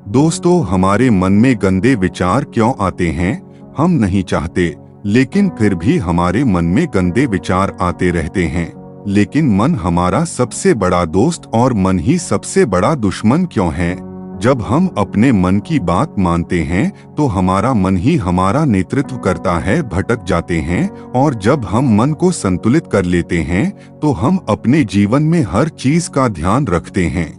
दोस्तों, हमारे मन में गंदे विचार क्यों आते हैं? हम नहीं चाहते, लेकिन फिर भी हमारे मन में गंदे विचार आते रहते हैं। लेकिन मन हमारा सबसे बड़ा दोस्त और मन ही सबसे बड़ा दुश्मन क्यों है? जब हम अपने मन की बात मानते हैं तो हमारा मन ही हमारा नेतृत्व करता है, भटक जाते हैं। और जब हम मन को संतुलित कर लेते हैं तो हम अपने जीवन में हर चीज का ध्यान रखते हैं।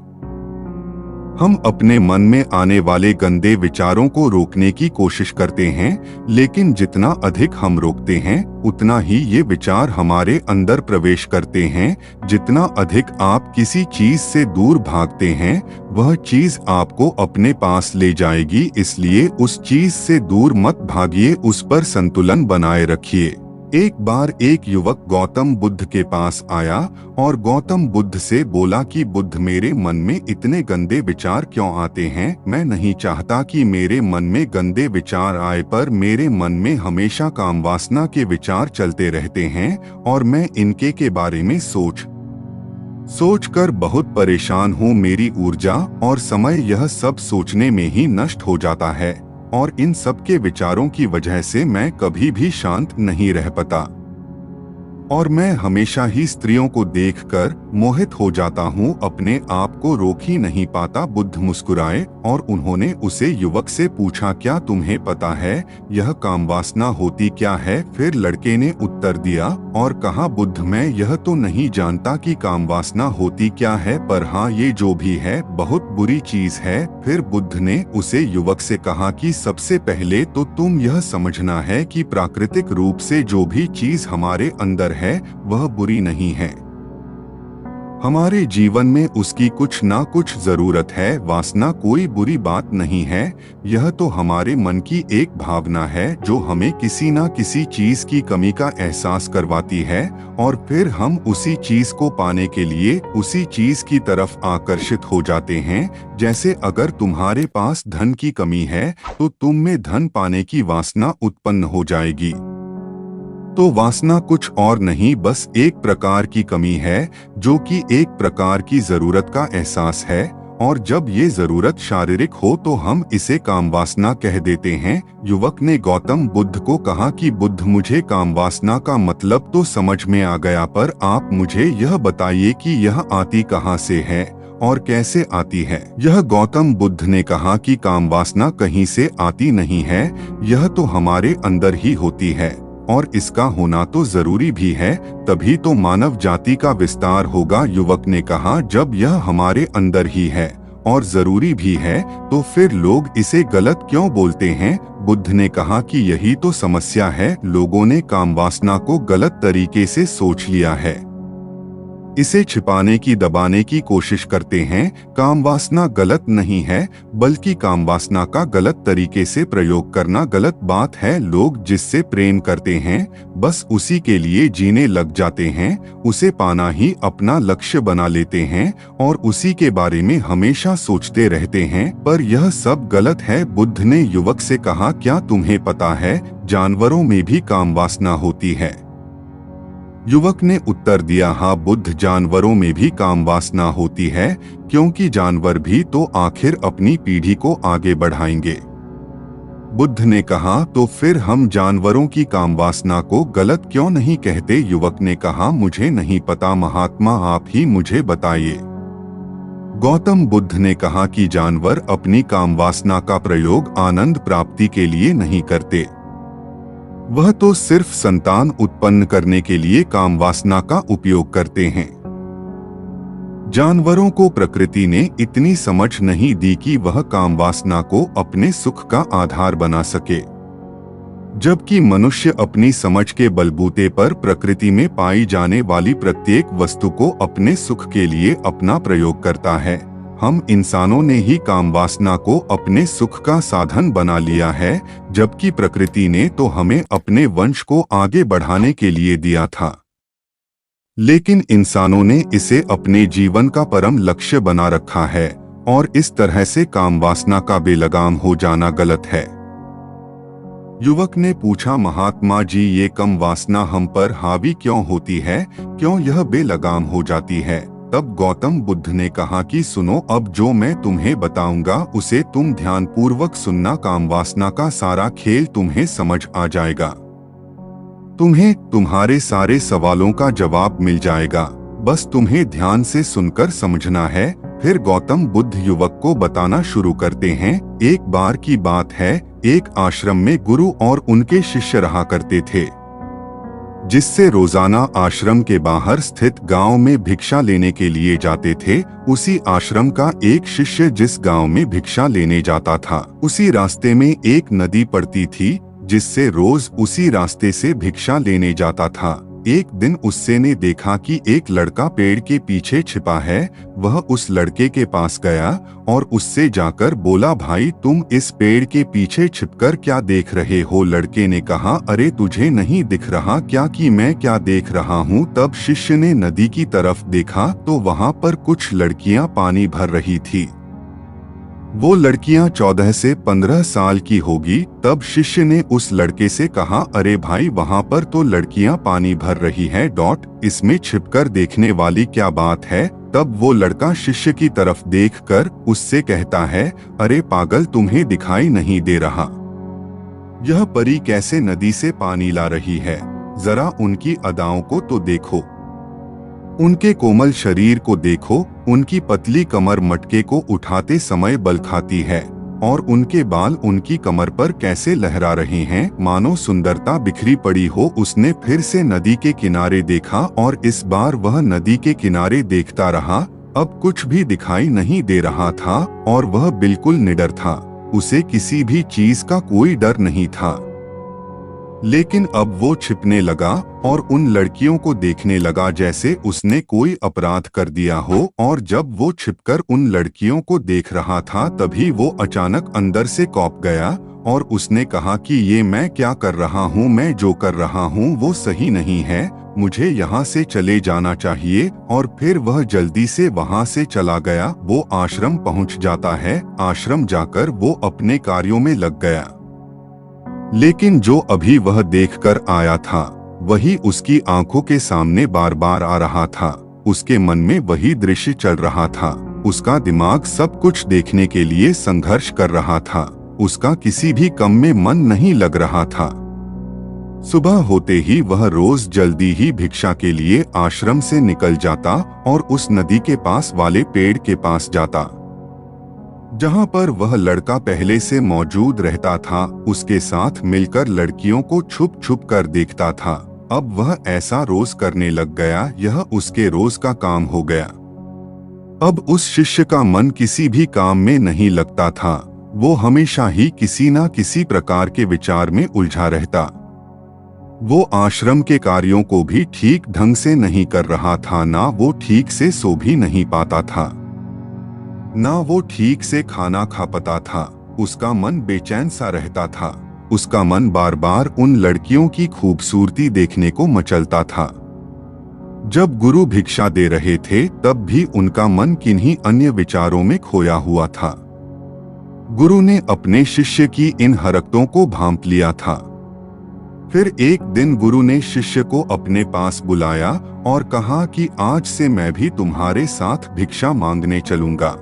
हम अपने मन में आने वाले गंदे विचारों को रोकने की कोशिश करते हैं, लेकिन जितना अधिक हम रोकते हैं उतना ही ये विचार हमारे अंदर प्रवेश करते हैं। जितना अधिक आप किसी चीज से दूर भागते हैं, वह चीज आपको अपने पास ले जाएगी। इसलिए उस चीज से दूर मत भागिए, उस पर संतुलन बनाए रखिए। एक बार एक युवक गौतम बुद्ध के पास आया और गौतम बुद्ध से बोला कि बुद्ध, मेरे मन में इतने गंदे विचार क्यों आते हैं? मैं नहीं चाहता कि मेरे मन में गंदे विचार आए, पर मेरे मन में हमेशा काम वासना के विचार चलते रहते हैं और मैं इनके के बारे में सोच कर बहुत परेशान हूँ। मेरी ऊर्जा और समय यह सब सोचने में ही नष्ट हो जाता है और इन सब के विचारों की वजह से मैं कभी भी शांत नहीं रह पाता और मैं हमेशा ही स्त्रियों को देखकर मोहित हो जाता हूँ, अपने आप को रोक ही नहीं पाता। बुद्ध मुस्कुराए और उन्होंने उसे युवक से पूछा, क्या तुम्हें पता है यह काम वासना होती क्या है? फिर लड़के ने उत्तर दिया और कहा, बुद्ध, मैं यह तो नहीं जानता कि काम वासना होती क्या है, पर हाँ, ये जो भी है बहुत बुरी चीज है। फिर बुद्ध ने उसे युवक से कहा कि सबसे पहले तो तुम यह समझना है कि प्राकृतिक रूप से जो भी चीज हमारे अंदर है वह बुरी नहीं है। हमारे जीवन में उसकी कुछ ना कुछ जरूरत है। वासना कोई बुरी बात नहीं है, यह तो हमारे मन की एक भावना है जो हमें किसी ना किसी चीज की कमी का एहसास करवाती है और फिर हम उसी चीज को पाने के लिए उसी चीज की तरफ आकर्षित हो जाते हैं। जैसे अगर तुम्हारे पास धन की कमी है तो तुम में धन पाने की वासना उत्पन्न हो जाएगी। तो वासना कुछ और नहीं, बस एक प्रकार की कमी है जो कि एक प्रकार की जरूरत का एहसास है। और जब ये जरूरत शारीरिक हो तो हम इसे काम वासना कह देते हैं। युवक ने गौतम बुद्ध को कहा कि बुद्ध, मुझे काम वासना का मतलब तो समझ में आ गया, पर आप मुझे यह बताइए कि यह आती कहाँ से है और कैसे आती है? यह गौतम बुद्ध ने कहा कि काम वासना कहीं से आती नहीं है, यह तो हमारे अंदर ही होती है और इसका होना तो जरूरी भी है, तभी तो मानव जाति का विस्तार होगा। युवक ने कहा, जब यह हमारे अंदर ही है और जरूरी भी है तो फिर लोग इसे गलत क्यों बोलते हैं? बुद्ध ने कहा कि यही तो समस्या है, लोगों ने काम वासना को गलत तरीके से सोच लिया है, इसे छिपाने की दबाने की कोशिश करते हैं। काम वासना गलत नहीं है, बल्कि काम वासना का गलत तरीके से प्रयोग करना गलत बात है। लोग जिससे प्रेम करते हैं बस उसी के लिए जीने लग जाते हैं, उसे पाना ही अपना लक्ष्य बना लेते हैं और उसी के बारे में हमेशा सोचते रहते हैं, पर यह सब गलत है। बुद्ध ने युवक से कहा, क्या तुम्हें पता है जानवरों में भी काम वासना होती है? युवक ने उत्तर दिया, हाँ बुद्ध, जानवरों में भी काम वासना होती है, क्योंकि जानवर भी तो आखिर अपनी पीढ़ी को आगे बढ़ाएंगे। बुद्ध ने कहा, तो फिर हम जानवरों की काम वासना को गलत क्यों नहीं कहते? युवक ने कहा, मुझे नहीं पता महात्मा, आप ही मुझे बताइए। गौतम बुद्ध ने कहा कि जानवर अपनी काम वासना का प्रयोग आनंद प्राप्ति के लिए नहीं करते, वह तो सिर्फ संतान उत्पन्न करने के लिए काम वासना का उपयोग करते हैं। जानवरों को प्रकृति ने इतनी समझ नहीं दी कि वह काम वासना को अपने सुख का आधार बना सके, जबकि मनुष्य अपनी समझ के बलबूते पर प्रकृति में पाई जाने वाली प्रत्येक वस्तु को अपने सुख के लिए अपना प्रयोग करता है। हम इंसानों ने ही काम वासना को अपने सुख का साधन बना लिया है, जबकि प्रकृति ने तो हमें अपने वंश को आगे बढ़ाने के लिए दिया था। लेकिन इंसानों ने इसे अपने जीवन का परम लक्ष्य बना रखा है और इस तरह से काम वासना का बेलगाम हो जाना गलत है। युवक ने पूछा, महात्मा जी, ये कम वासना हम पर हावी क्यों होती है? क्यों यह बेलगाम हो जाती है? तब गौतम बुद्ध ने कहा कि सुनो, अब जो मैं तुम्हें बताऊंगा उसे तुम ध्यानपूर्वक सुनना। कामवासना का सारा खेल तुम्हें समझ आ जाएगा। तुम्हें तुम्हारे सारे सवालों का जवाब मिल जाएगा, बस तुम्हें ध्यान से सुनकर समझना है। फिर गौतम बुद्ध युवक को बताना शुरू करते हैं। एक बार की बात है, एक आश्रम में गुरु और उनके शिष्य रहा करते थे, जिससे रोजाना आश्रम के बाहर स्थित गांव में भिक्षा लेने के लिए जाते थे। उसी आश्रम का एक शिष्य जिस गांव में भिक्षा लेने जाता था, उसी रास्ते में एक नदी पड़ती थी, जिससे रोज उसी रास्ते से भिक्षा लेने जाता था। एक दिन उससे ने देखा कि एक लड़का पेड़ के पीछे छिपा है। वह उस लड़के के पास गया और उससे जाकर बोला, भाई तुम इस पेड़ के पीछे छिपकर क्या देख रहे हो? लड़के ने कहा, अरे तुझे नहीं दिख रहा क्या कि मैं क्या देख रहा हूँ? तब शिष्य ने नदी की तरफ देखा तो वहाँ पर कुछ लड़कियाँ पानी भर रही थी। वो लड़कियां 14 से 15 साल की होगी। तब शिष्य ने उस लड़के से कहा, अरे भाई वहां पर तो लड़कियां पानी भर रही हैं, इसमें छिपकर देखने वाली क्या बात है? तब वो लड़का शिष्य की तरफ देखकर उससे कहता है, अरे पागल, तुम्हें दिखाई नहीं दे रहा यह परी कैसे नदी से पानी ला रही है? जरा उनकी अदाओं को तो देखो, उनके कोमल शरीर को देखो, उनकी पतली कमर मटके को उठाते समय बल खाती है और उनके बाल उनकी कमर पर कैसे लहरा रहे हैं, मानो सुंदरता बिखरी पड़ी हो। उसने फिर से नदी के किनारे देखा और इस बार वह नदी के किनारे देखता रहा। अब कुछ भी दिखाई नहीं दे रहा था और वह बिल्कुल निडर था। उसे किसी भी चीज का कोई डर नहीं था। लेकिन अब वो छिपने लगा और उन लड़कियों को देखने लगा जैसे उसने कोई अपराध कर दिया हो। और जब वो छिपकर उन लड़कियों को देख रहा था, तभी वो अचानक अंदर से कौंप गया और उसने कहा कि ये मैं क्या कर रहा हूँ? मैं जो कर रहा हूँ वो सही नहीं है, मुझे यहाँ से चले जाना चाहिए। और फिर वह जल्दी से वहाँ से चला गया। वो आश्रम पहुँच जाता है। आश्रम जाकर वो अपने कार्यों में लग गया। लेकिन जो अभी वह देखकर आया था, वही उसकी आंखों के सामने बार बार आ रहा था। उसके मन में वही दृश्य चल रहा था। उसका दिमाग सब कुछ देखने के लिए संघर्ष कर रहा था। उसका किसी भी काम में मन नहीं लग रहा था। सुबह होते ही वह रोज जल्दी ही भिक्षा के लिए आश्रम से निकल जाता और उस नदी के पास वाले पेड़ के पास जाता, जहां पर वह लड़का पहले से मौजूद रहता था। उसके साथ मिलकर लड़कियों को छुप छुप कर देखता था। अब वह ऐसा रोज करने लग गया। यह उसके रोज का काम हो गया। अब उस शिष्य का मन किसी भी काम में नहीं लगता था। वो हमेशा ही किसी न किसी प्रकार के विचार में उलझा रहता। वो आश्रम के कार्यों को भी ठीक ढंग से नहीं कर रहा था। ना वो ठीक से सो भी नहीं पाता था, ना वो ठीक से खाना खा पाता था। उसका मन बेचैन सा रहता था। उसका मन बार बार उन लड़कियों की खूबसूरती देखने को मचलता था। जब गुरु भिक्षा दे रहे थे, तब भी उनका मन किन्हीं अन्य विचारों में खोया हुआ था। गुरु ने अपने शिष्य की इन हरकतों को भांप लिया था। फिर एक दिन गुरु ने शिष्य को अपने पास बुलाया और कहा कि आज से मैं भी तुम्हारे साथ भिक्षा मांगने चलूंगा।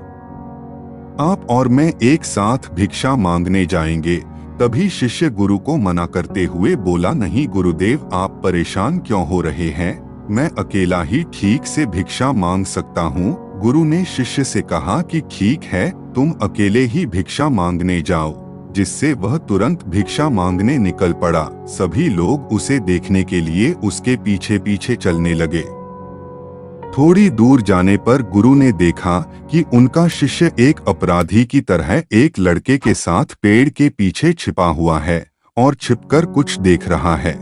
आप और मैं एक साथ भिक्षा मांगने जाएंगे। तभी शिष्य गुरु को मना करते हुए बोला, नहीं गुरुदेव, आप परेशान क्यों हो रहे हैं? मैं अकेला ही ठीक से भिक्षा मांग सकता हूँ। गुरु ने शिष्य से कहा कि ठीक है, तुम अकेले ही भिक्षा मांगने जाओ। जिससे वह तुरंत भिक्षा मांगने निकल पड़ा। सभी लोग उसे देखने के लिए उसके पीछे पीछे चलने लगे। थोड़ी दूर जाने पर गुरु ने देखा कि उनका शिष्य एक अपराधी की तरह एक लड़के के साथ पेड़ के पीछे छिपा हुआ है और छिपकर कुछ देख रहा है।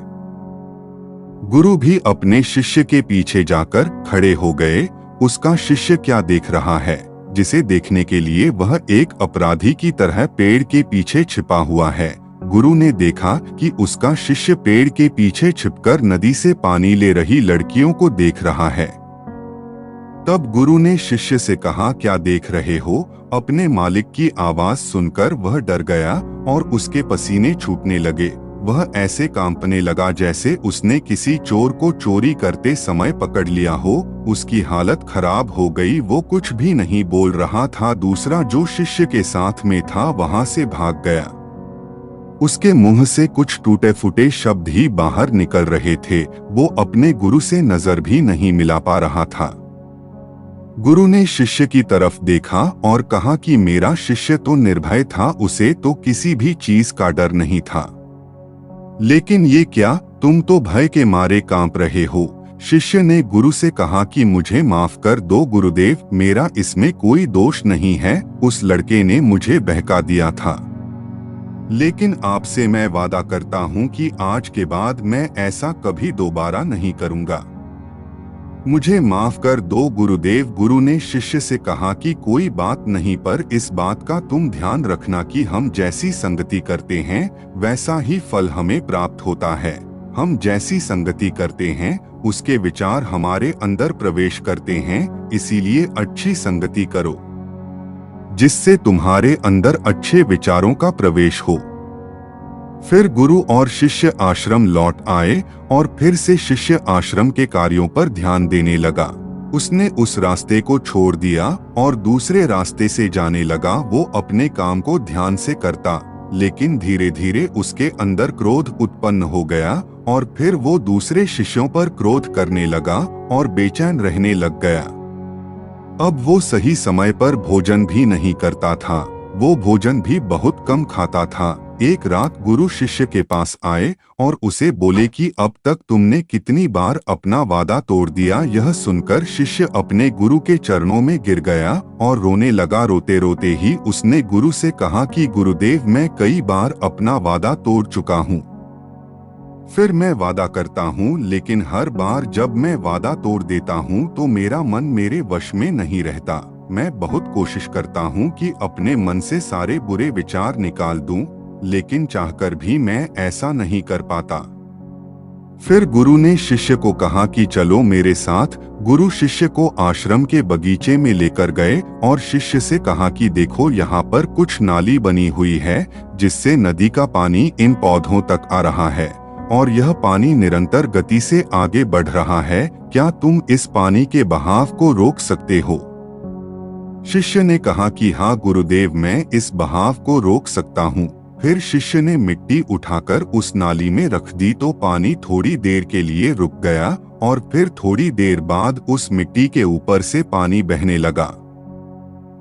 गुरु भी अपने शिष्य के पीछे जाकर खड़े हो गए। उसका शिष्य क्या देख रहा है, जिसे देखने के लिए वह एक अपराधी की तरह पेड़ के पीछे छिपा हुआ है? गुरु ने देखा कि उसका शिष्य पेड़ के पीछे छिपकर नदी से पानी ले रही लड़कियों को देख रहा है। तब गुरु ने शिष्य से कहा, क्या देख रहे हो? अपने मालिक की आवाज सुनकर वह डर गया और उसके पसीने छूटने लगे। वह ऐसे कांपने लगा जैसे उसने किसी चोर को चोरी करते समय पकड़ लिया हो। उसकी हालत खराब हो गई, वो कुछ भी नहीं बोल रहा था। दूसरा जो शिष्य के साथ में था वहां से भाग गया। उसके मुंह से कुछ टूटे फूटे शब्द ही बाहर निकल रहे थे। वो अपने गुरु से नजर भी नहीं मिला पा रहा था। गुरु ने शिष्य की तरफ देखा और कहा कि मेरा शिष्य तो निर्भय था, उसे तो किसी भी चीज का डर नहीं था। लेकिन ये क्या, तुम तो भय के मारे कांप रहे हो। शिष्य ने गुरु से कहा कि मुझे माफ कर दो गुरुदेव, मेरा इसमें कोई दोष नहीं है। उस लड़के ने मुझे बहका दिया था। लेकिन आपसे मैं वादा करता हूँ कि आज के बाद मैं ऐसा कभी दोबारा नहीं करूँगा। मुझे माफ कर दो गुरुदेव। गुरु ने शिष्य से कहा कि कोई बात नहीं, पर इस बात का तुम ध्यान रखना कि हम जैसी संगति करते हैं वैसा ही फल हमें प्राप्त होता है। हम जैसी संगति करते हैं उसके विचार हमारे अंदर प्रवेश करते हैं, इसीलिए अच्छी संगति करो जिससे तुम्हारे अंदर अच्छे विचारों का प्रवेश हो। फिर गुरु और शिष्य आश्रम लौट आए और फिर से शिष्य आश्रम के कार्यों पर ध्यान देने लगा। उसने उस रास्ते को छोड़ दिया और दूसरे रास्ते से जाने लगा। वो अपने काम को ध्यान से करता, लेकिन धीरे धीरे उसके अंदर क्रोध उत्पन्न हो गया और फिर वो दूसरे शिष्यों पर क्रोध करने लगा और बेचैन रहने लग गया। अब वो सही समय पर भोजन भी नहीं करता था, वो भोजन भी बहुत कम खाता था। एक रात गुरु शिष्य के पास आए और उसे बोले कि अब तक तुमने कितनी बार अपना वादा तोड़ दिया। यह सुनकर शिष्य अपने गुरु के चरणों में गिर गया और रोने लगा। रोते रोते ही उसने गुरु से कहा कि गुरुदेव, मैं कई बार अपना वादा तोड़ चुका हूँ। फिर मैं वादा करता हूँ, लेकिन हर बार जब मैं वादा तोड़ देता हूँ तो मेरा मन मेरे वश में नहीं रहता। मैं बहुत कोशिश करता हूँ कि अपने मन से सारे बुरे विचार निकाल दूं, लेकिन चाहकर भी मैं ऐसा नहीं कर पाता। फिर गुरु ने शिष्य को कहा कि चलो मेरे साथ। गुरु शिष्य को आश्रम के बगीचे में लेकर गए और शिष्य से कहा कि देखो, यहाँ पर कुछ नाली बनी हुई है जिससे नदी का पानी इन पौधों तक आ रहा है और यह पानी निरंतर गति से आगे बढ़ रहा है। क्या तुम इस पानी के बहाव को रोक सकते हो? शिष्य ने कहा कि हाँ गुरुदेव, मैं इस बहाव को रोक सकता हूँ। फिर शिष्य ने मिट्टी उठाकर उस नाली में रख दी तो पानी थोड़ी देर के लिए रुक गया और फिर थोड़ी देर बाद उस मिट्टी के ऊपर से पानी बहने लगा।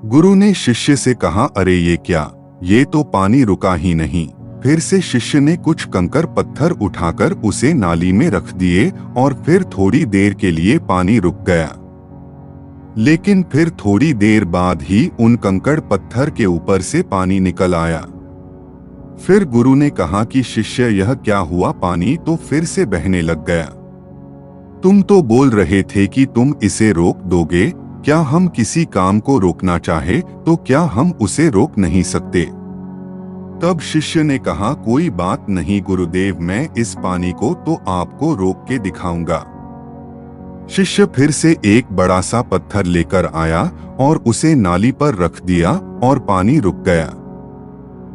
गुरु ने शिष्य से कहा, अरे ये क्या, ये तो पानी रुका ही नहीं। फिर से शिष्य ने कुछ कंकर पत्थर उठाकर उसे नाली में रख दिए और फिर थोड़ी देर के लिए पानी रुक गया। लेकिन फिर थोड़ी देर बाद ही उन कंकड़ पत्थर के ऊपर से पानी निकल आया। फिर गुरु ने कहा कि शिष्य, यह क्या हुआ? पानी तो फिर से बहने लग गया। तुम तो बोल रहे थे कि तुम इसे रोक दोगे। क्या हम किसी काम को रोकना चाहे तो क्या हम उसे रोक नहीं सकते? तब शिष्य ने कहा, कोई बात नहीं गुरुदेव, मैं इस पानी को तो आपको रोक के दिखाऊंगा। शिष्य फिर से एक बड़ा सा पत्थर लेकर आया और उसे नाली पर रख दिया और पानी रुक गया।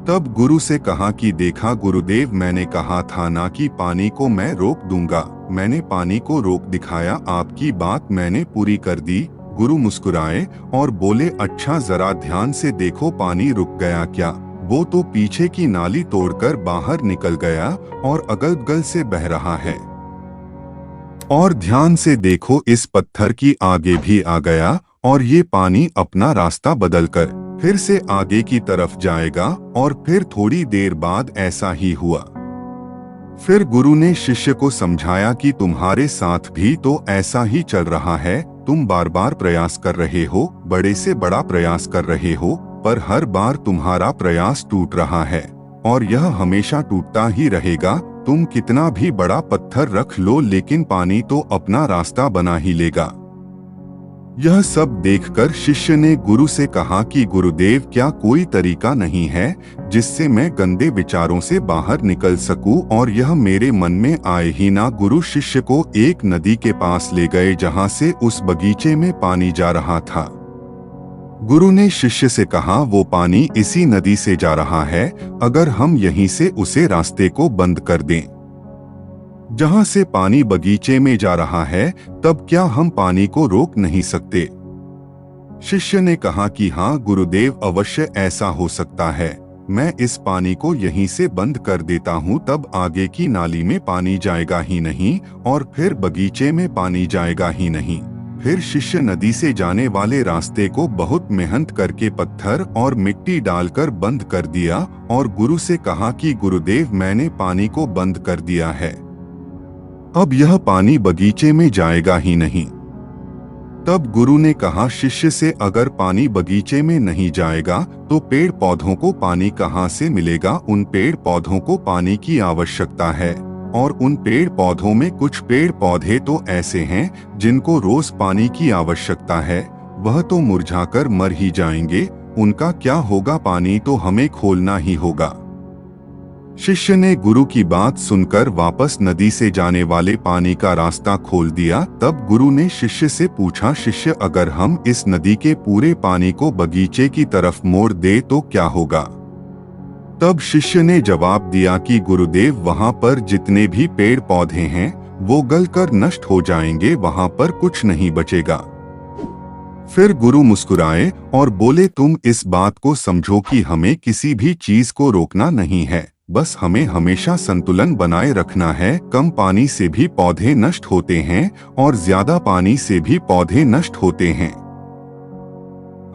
तब गुरु से कहा कि देखा गुरुदेव, मैंने कहा था ना कि पानी को मैं रोक दूंगा। मैंने पानी को रोक दिखाया, आपकी बात मैंने पूरी कर दी। गुरु मुस्कुराए और बोले, अच्छा जरा ध्यान से देखो, पानी रुक गया क्या? वो तो पीछे की नाली तोड़कर बाहर निकल गया और अगल बगल से बह रहा है। और ध्यान से देखो, इस पत्थर की आगे भी आ गया और ये पानी अपना रास्ता बदलकर फिर से आगे की तरफ जाएगा। और फिर थोड़ी देर बाद ऐसा ही हुआ। फिर गुरु ने शिष्य को समझाया कि तुम्हारे साथ भी तो ऐसा ही चल रहा है। तुम बार बार प्रयास कर रहे हो, बड़े से बड़ा प्रयास कर रहे हो, पर हर बार तुम्हारा प्रयास टूट रहा है और यह हमेशा टूटता ही रहेगा। तुम कितना भी बड़ा पत्थर रख लो, लेकिन पानी तो अपना रास्ता बना ही लेगा। यह सब देखकर शिष्य ने गुरु से कहा कि गुरुदेव, क्या कोई तरीका नहीं है जिससे मैं गंदे विचारों से बाहर निकल सकूं और यह मेरे मन में आए ही ना? गुरु शिष्य को एक नदी के पास ले गए जहां से उस बगीचे में पानी जा रहा था। गुरु ने शिष्य से कहा, वो पानी इसी नदी से जा रहा है, अगर हम यहीं से उसे रास्ते को बंद कर दें। जहां से पानी बगीचे में जा रहा है, तब क्या हम पानी को रोक नहीं सकते? शिष्य ने कहा कि हाँ गुरुदेव, अवश्य ऐसा हो सकता है। मैं इस पानी को यहीं से बंद कर देता हूँ, तब आगे की नाली में पानी जाएगा ही नहीं और फिर बगीचे में पानी जाएगा ही नहीं। फिर शिष्य नदी से जाने वाले रास्ते को बहुत मेहनत करके पत्थर और मिट्टी डालकर बंद कर दिया और गुरु से कहा कि गुरुदेव, मैंने पानी को बंद कर दिया है, अब यह पानी बगीचे में जाएगा ही नहीं। तब गुरु ने कहा शिष्य से, अगर पानी बगीचे में नहीं जाएगा तो पेड़ पौधों को पानी कहाँ से मिलेगा? उन पेड़ पौधों को पानी की आवश्यकता है और उन पेड़ पौधों में कुछ पेड़ पौधे तो ऐसे हैं जिनको रोज पानी की आवश्यकता है, वह तो मुरझाकर मर ही जाएंगे, उनका क्या होगा? पानी तो हमें खोलना ही होगा। शिष्य ने गुरु की बात सुनकर वापस नदी से जाने वाले पानी का रास्ता खोल दिया। तब गुरु ने शिष्य से पूछा, शिष्य, अगर हम इस नदी के पूरे पानी को बगीचे की तरफ मोड़ दे तो क्या होगा? तब शिष्य ने जवाब दिया कि गुरुदेव, वहां पर जितने भी पेड़ पौधे हैं वो गलकर नष्ट हो जाएंगे, वहां पर कुछ नहीं बचेगा। फिर गुरु मुस्कुराए और बोले, तुम इस बात को समझो कि हमें किसी भी चीज को रोकना नहीं है, बस हमें हमेशा संतुलन बनाए रखना है। कम पानी से भी पौधे नष्ट होते हैं और ज्यादा पानी से भी पौधे नष्ट होते हैं।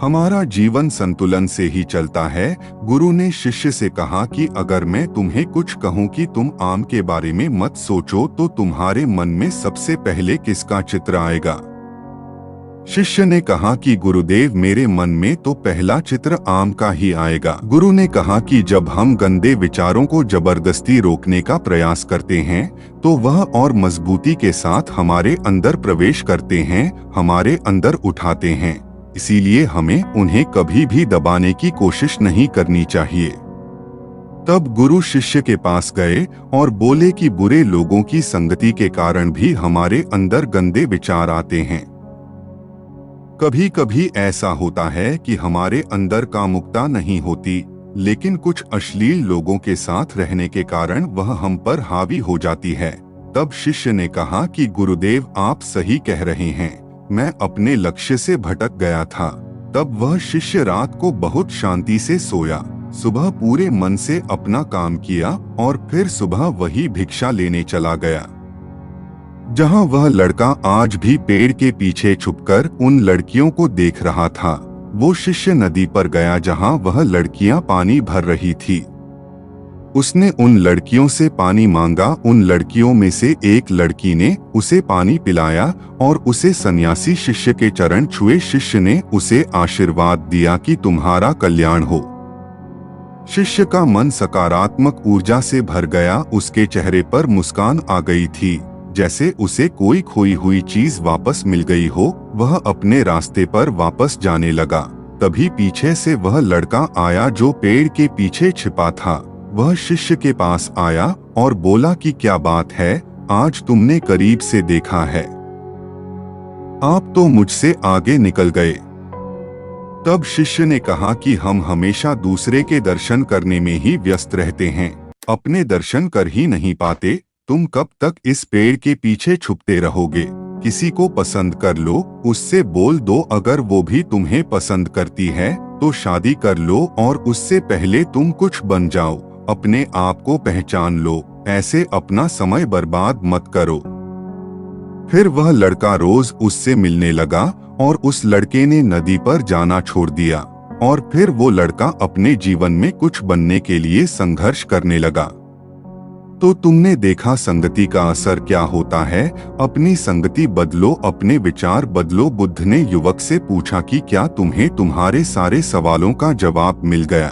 हमारा जीवन संतुलन से ही चलता है। गुरु ने शिष्य से कहा कि अगर मैं तुम्हें कुछ कहूं कि तुम आम के बारे में मत सोचो, तो तुम्हारे मन में सबसे पहले किसका चित्र आएगा? शिष्य ने कहा कि गुरुदेव, मेरे मन में तो पहला चित्र आम का ही आएगा। गुरु ने कहा कि जब हम गंदे विचारों को जबरदस्ती रोकने का प्रयास करते हैं तो वह और मजबूती के साथ हमारे अंदर प्रवेश करते हैं, हमारे अंदर उठाते हैं। इसीलिए हमें उन्हें कभी भी दबाने की कोशिश नहीं करनी चाहिए। तब गुरु शिष्य के पास गए और बोले कि बुरे लोगों की संगति के कारण भी हमारे अंदर गंदे विचार आते हैं। कभी कभी ऐसा होता है कि हमारे अंदर कामुकता नहीं होती, लेकिन कुछ अश्लील लोगों के साथ रहने के कारण वह हम पर हावी हो जाती है। तब शिष्य ने कहा कि गुरुदेव, आप सही कह रहे हैं, मैं अपने लक्ष्य से भटक गया था। तब वह शिष्य रात को बहुत शांति से सोया, सुबह पूरे मन से अपना काम किया और फिर सुबह वही भिक्षा लेने चला गया। जहां वह लड़का आज भी पेड़ के पीछे छुपकर उन लड़कियों को देख रहा था, वो शिष्य नदी पर गया जहां वह लड़कियां पानी भर रही थी। उसने उन लड़कियों से पानी मांगा। उन लड़कियों में से एक लड़की ने उसे पानी पिलाया और उसे सन्यासी शिष्य के चरण छुए। शिष्य ने उसे आशीर्वाद दिया कि तुम्हारा कल्याण हो। शिष्य का मन सकारात्मक ऊर्जा से भर गया, उसके चेहरे पर मुस्कान आ गई थी, जैसे उसे कोई खोई हुई चीज वापस मिल गई हो। वह अपने रास्ते पर वापस जाने लगा। तभी पीछे से वह लड़का आया जो पेड़ के पीछे छिपा था। वह शिष्य के पास आया और बोला कि क्या बात है, आज तुमने करीब से देखा है, आप तो मुझसे आगे निकल गए। तब शिष्य ने कहा कि हम हमेशा दूसरे के दर्शन करने में ही व्यस्त रहते हैं, अपने दर्शन कर ही नहीं पाते। तुम कब तक इस पेड़ के पीछे छुपते रहोगे? किसी को पसंद कर लो, उससे बोल दो। अगर वो भी तुम्हें पसंद करती है तो शादी कर लो और उससे पहले तुम कुछ बन जाओ। अपने आप को पहचान लो, ऐसे अपना समय बर्बाद मत करो। फिर वह लड़का रोज उससे मिलने लगा और उस लड़के ने नदी पर जाना छोड़ दिया और फिर वो लड़का अपने जीवन में कुछ बनने के लिए संघर्ष करने लगा। तो तुमने देखा संगति का असर क्या होता है। अपनी संगति बदलो, अपने विचार बदलो। बुद्ध ने युवक से पूछा कि क्या तुम्हें तुम्हारे सारे सवालों का जवाब मिल गया?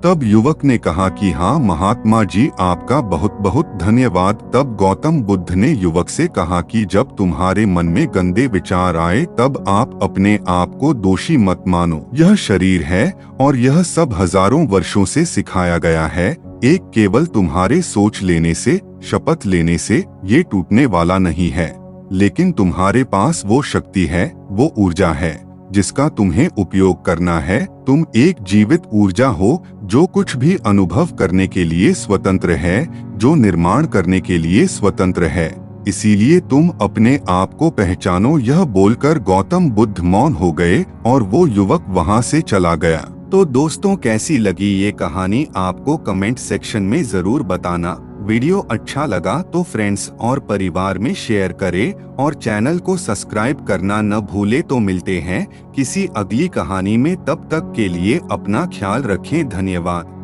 तब युवक ने कहा कि हाँ महात्मा जी, आपका बहुत बहुत धन्यवाद। तब गौतम बुद्ध ने युवक से कहा कि जब तुम्हारे मन में गंदे विचार आए तब आप अपने आप को दोषी मत मानो। यह शरीर है और यह सब हजारों वर्षों से सिखाया गया है। एक केवल तुम्हारे सोच लेने से, शपथ लेने से ये टूटने वाला नहीं है, लेकिन तुम्हारे पास वो शक्ति है, वो ऊर्जा है, जिसका तुम्हें उपयोग करना है। तुम एक जीवित ऊर्जा हो जो कुछ भी अनुभव करने के लिए स्वतंत्र है, जो निर्माण करने के लिए स्वतंत्र है। इसीलिए तुम अपने आप को पहचानो। यह बोलकर गौतम बुद्ध मौन हो गए और वो युवक वहां से चला गया। तो दोस्तों, कैसी लगी ये कहानी आपको कमेंट सेक्शन में जरूर बताना। वीडियो अच्छा लगा तो फ्रेंड्स और परिवार में शेयर करें और चैनल को सब्सक्राइब करना न भूले। तो मिलते हैं किसी अगली कहानी में, तब तक के लिए अपना ख्याल रखें। धन्यवाद।